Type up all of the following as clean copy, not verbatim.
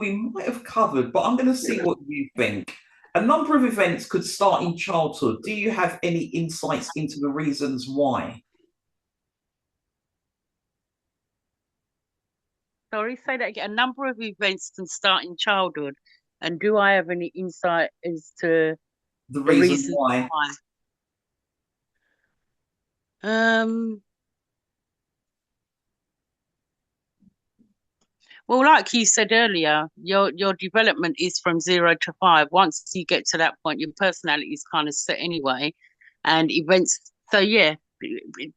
we might have covered, but I'm going to see what you think. A number of events could start in childhood. Do you have any insights into the reasons why? Sorry, say that again. A number of events can start in childhood. And do I have any insight as to The the reason reasons why? why? Um, well, like you said earlier, your development is from 0 to 5. Once you get to that point, your personality is kind of set anyway, and events. So yeah,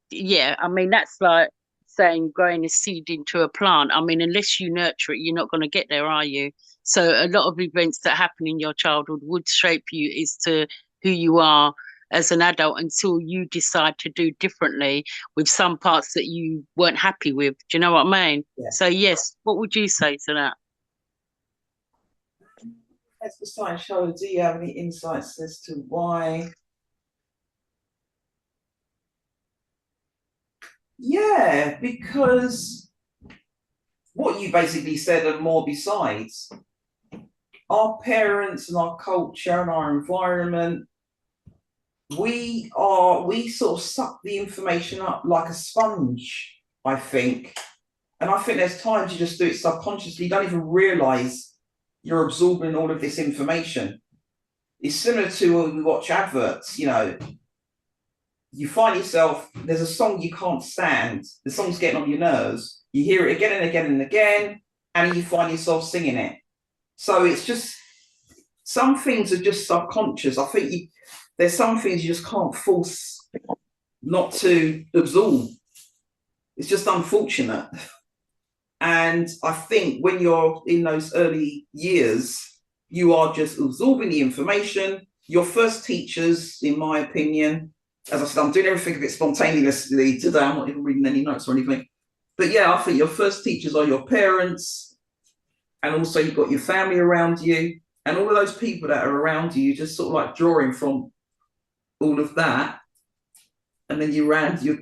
yeah. I mean, that's like saying growing a seed into a plant. I mean, unless you nurture it, you're not going to get there, are you? So a lot of events that happen in your childhood would shape you as to who you are as an adult until you decide to do differently with some parts that you weren't happy with. Do you know what I mean? Yeah. So yes, what would you say to that? Let's just try and show. Do you have any insights as to why? Yeah, because what you basically said and more besides, our parents and our culture and our environment, we sort of suck the information up like a sponge, I think. And I think there's times you just do it subconsciously, you don't even realize you're absorbing all of this information. It's similar to when we watch adverts, you find yourself, there's a song you can't stand, the song's getting on your nerves, you hear it again and again and again, and you find yourself singing it. So it's just, some things are just subconscious. I think there's some things you just can't force not to absorb. It's just unfortunate. And I think when you're in those early years, you are just absorbing the information. Your first teachers, in my opinion, as I said, I'm doing everything a bit spontaneously today. I'm not even reading any notes or anything. But yeah, I think your first teachers are your parents, and also you've got your family around you, and all of those people that are around you, just sort of like drawing from all of that. And then you around your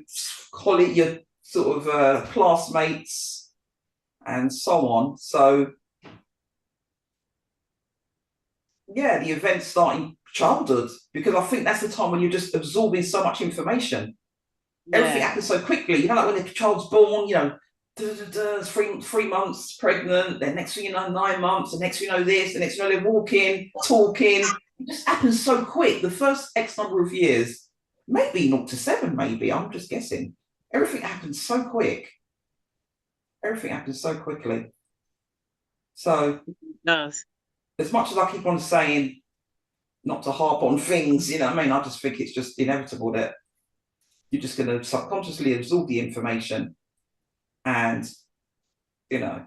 colleague, your sort of classmates, and so on. So yeah, the events start in childhood because I think that's the time when you're just absorbing so much information. Everything Yeah. happens so quickly. Like when the child's born, three months pregnant, then next thing you know, 9 months, the next thing you know this, the next thing you know, they're walking, talking. It just happens so quick. The first X number of years, maybe 0 to 7, maybe. I'm just guessing. Everything happens so quick. Everything happens so quickly. So Does. as much as I keep on saying not to harp on things, what I mean? I just think it's just inevitable that you're just going to subconsciously absorb the information. And, you know,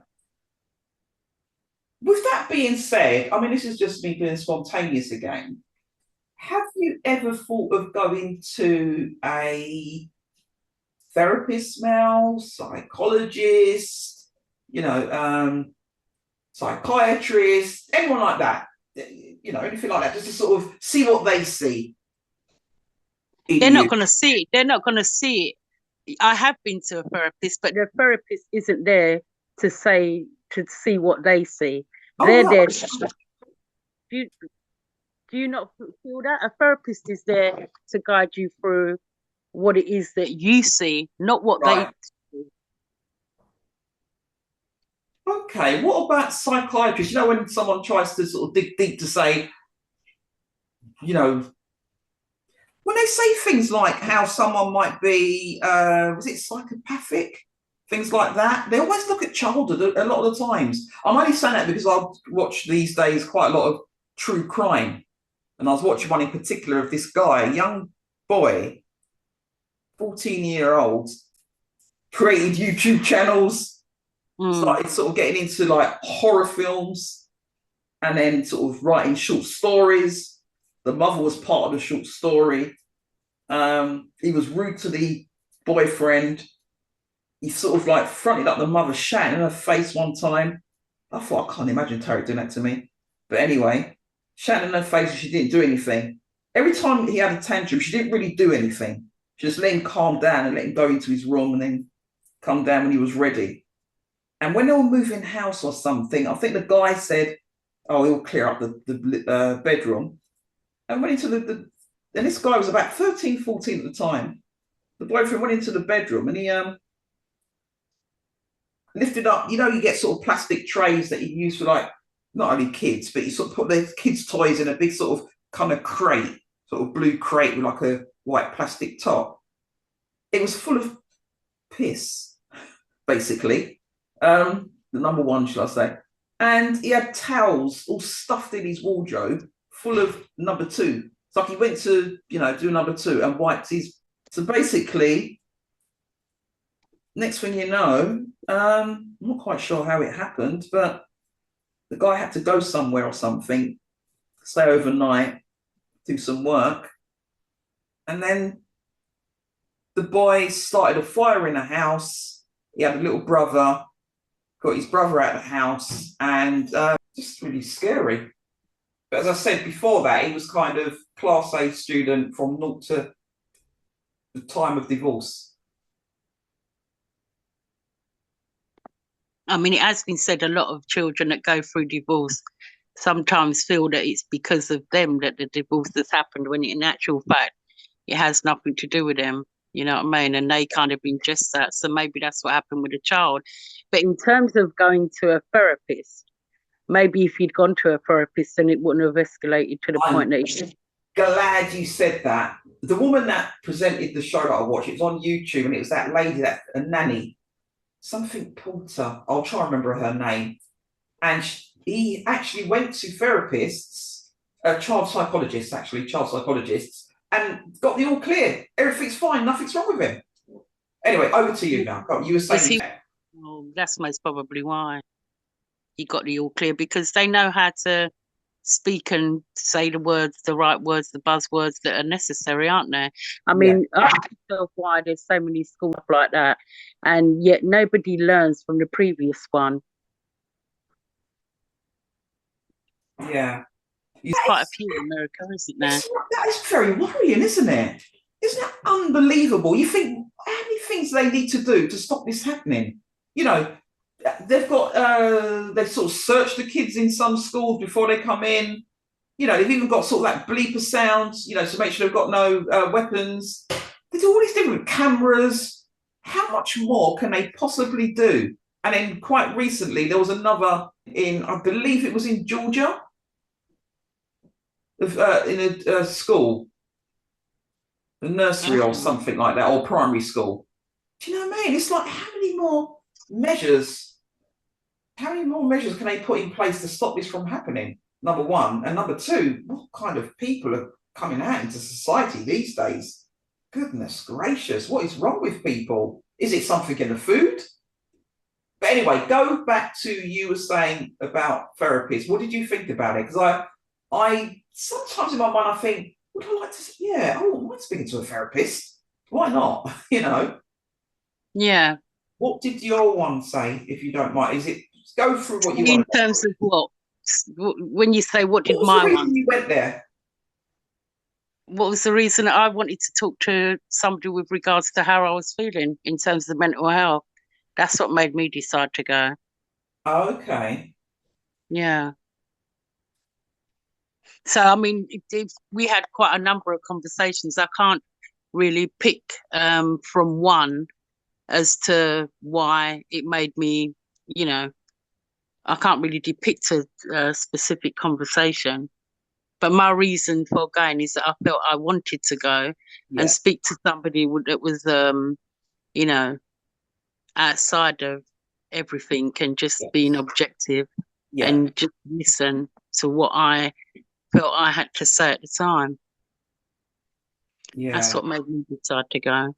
with that being said, I mean, this is just me being spontaneous again. Have you ever thought of going to a therapist now, psychologist, you know, psychiatrist, anyone like that? Anything like that, just to sort of see what they see in They're not you. going to see it. They're not going to see it. I have been to a therapist, but the therapist isn't there to say to see what they see. Oh, They're there. right. Do you, do you not feel that? A therapist is there to guide you through what it is that you see, not what they Right. Okay. What about psychiatrists? When someone tries to sort of dig deep to say, you know, when they say things like how someone might be, was it psychopathic? Things like that. They always look at childhood a lot of the times. I'm only saying that because I watch these days quite a lot of true crime. And I was watching one in particular of this guy, a young boy, 14-year-old, created YouTube channels, mm, started sort of getting into like horror films and then sort of writing short stories. The mother was part of the short story. He was rude to the boyfriend. He sort of like fronted up the mother, shouting in her face one time. I thought, I can't imagine Tarek doing that to me. But anyway, shouting in her face and she didn't do anything. Every time he had a tantrum, she didn't really do anything. She just let him calm down and let him go into his room and then come down when he was ready. And when they were moving house or something, I think the guy said, "Oh, he'll clear up the bedroom," and went into the. And this guy was about 13, 14 at the time. The boyfriend went into the bedroom and he lifted up. You know, you get sort of plastic trays that you use for like not only kids, but you sort of put the kids' toys in a big sort of kind of crate, sort of blue crate with like a white plastic top. It was full of piss, basically. The number one, shall I say? And he had towels all stuffed in his wardrobe, full of number two. It's like he went to, do number two and wiped his. So basically, next thing you know, I'm not quite sure how it happened, but the guy had to go somewhere or something, stay overnight, do some work, and then the boy started a fire in the house. He had a little brother, got his brother out of the house, and just really scary. But as I said before that, he was kind of class A student from naught to the time of divorce. I mean, it has been said a lot of children that go through divorce sometimes feel that it's because of them that the divorce has happened, when in actual fact, it has nothing to do with them. You know what I mean? And they kind of ingest that. So maybe that's what happened with the child. But in terms of going to a therapist, maybe if you'd gone to a therapist, then it wouldn't have escalated to the point that it Glad you said that. The woman that presented the show that I watched, it was on YouTube, and it was that lady, that a nanny, something Porter. I'll try and remember her name. And he actually went to therapists, child psychologists, and got the all clear. Everything's fine. Nothing's wrong with him. Anyway, over to you now. You were saying. Oh, that's most probably why he got the all clear, because they know how to speak and say the right words, the buzzwords that are necessary, aren't they? I mean, I ask myself why there's so many schools like that, and yet nobody learns from the previous one. Yeah. There's quite a few in America, isn't there? That is very worrying, isn't it? Isn't that unbelievable? You think, how many things they need to do to stop this happening? You know, they've sort of searched the kids in some schools before they come in. You know, they've even got sort of like bleeper sounds, to make sure they've got no weapons. They do all these different cameras. How much more can they possibly do? And then quite recently, there was another I believe it was in Georgia, in a school, a nursery or something like that, or primary school. Do you know what I mean? It's like, how many more measures can they put in place to stop this from happening? Number one. And number two, what kind of people are coming out into society these days? Goodness gracious, what is wrong with people? Is it something in the food? But anyway, go back to, you were saying about therapists. What did you think about it? Because I sometimes in my mind I think, would I like to? Yeah, I wouldn't mind speaking to a therapist. Why not? Yeah. What did your one say, if you don't mind? Is it, go through what you In want? terms of what? When you say what did What was my the reason one? you went there? What was the reason I wanted to talk to somebody with regards to how I was feeling in terms of mental health? That's what made me decide to go. Okay. Yeah. So, I mean, we had quite a number of conversations. I can't really pick from one as to why it made me, you know, I can't really depict a specific conversation. But my reason for going is that I felt I wanted to go and Yeah. speak to somebody that was, you know, outside of everything and just being objective Yeah. and just listen to what I felt I had to say at the time. That's Yeah. what made me decide to go.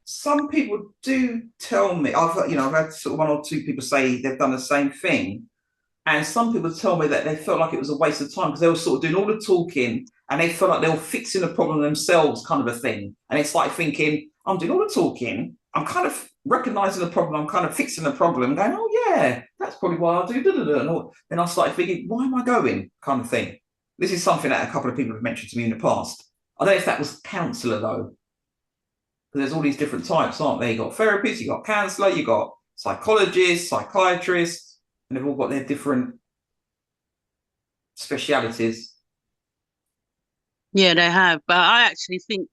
Some people do tell me, I've had sort of one or two people say they've done the same thing. And some people tell me that they felt like it was a waste of time because they were sort of doing all the talking and they felt like they were fixing the problem themselves, kind of a thing. And it's like thinking, I'm doing all the talking, I'm kind of recognizing the problem, I'm kind of fixing the problem, going, oh yeah, that's probably why I do. And then I started thinking, why am I going? Kind of thing. This is something that a couple of people have mentioned to me in the past. I don't know if that was counsellor though, because there's all these different types, aren't there? You got therapists, you got counsellor, you got psychologists, psychiatrists, and they've all got their different specialities. Yeah, they have. But I actually think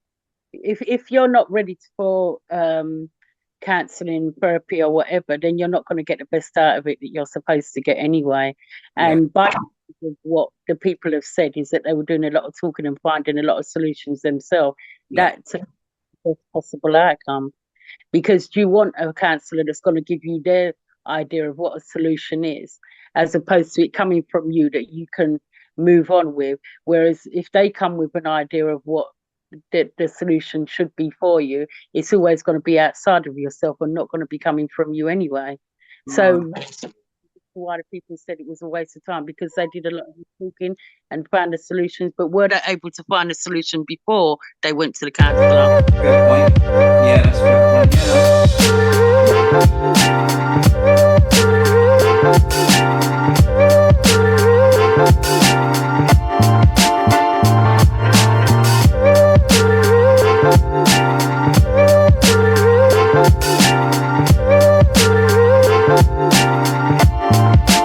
if you're not ready for counseling, therapy, or whatever, then you're not going to get the best out of it that you're supposed to get anyway. Yeah. And by what the people have said is that they were doing a lot of talking and finding a lot of solutions themselves. Yeah. That's a possible outcome. Because you want a counsellor that's going to give you their idea of what a solution is, as opposed to it coming from you that you can move on with. Whereas if they come with an idea of what the solution should be for you, it's always going to be outside of yourself and not going to be coming from you anyway. So that's why the people said it was a waste of time, because they did a lot of talking and found the solutions, but were they able to find a solution before they went to the counsellor? Fair point. Yeah, that's fair point. Yeah.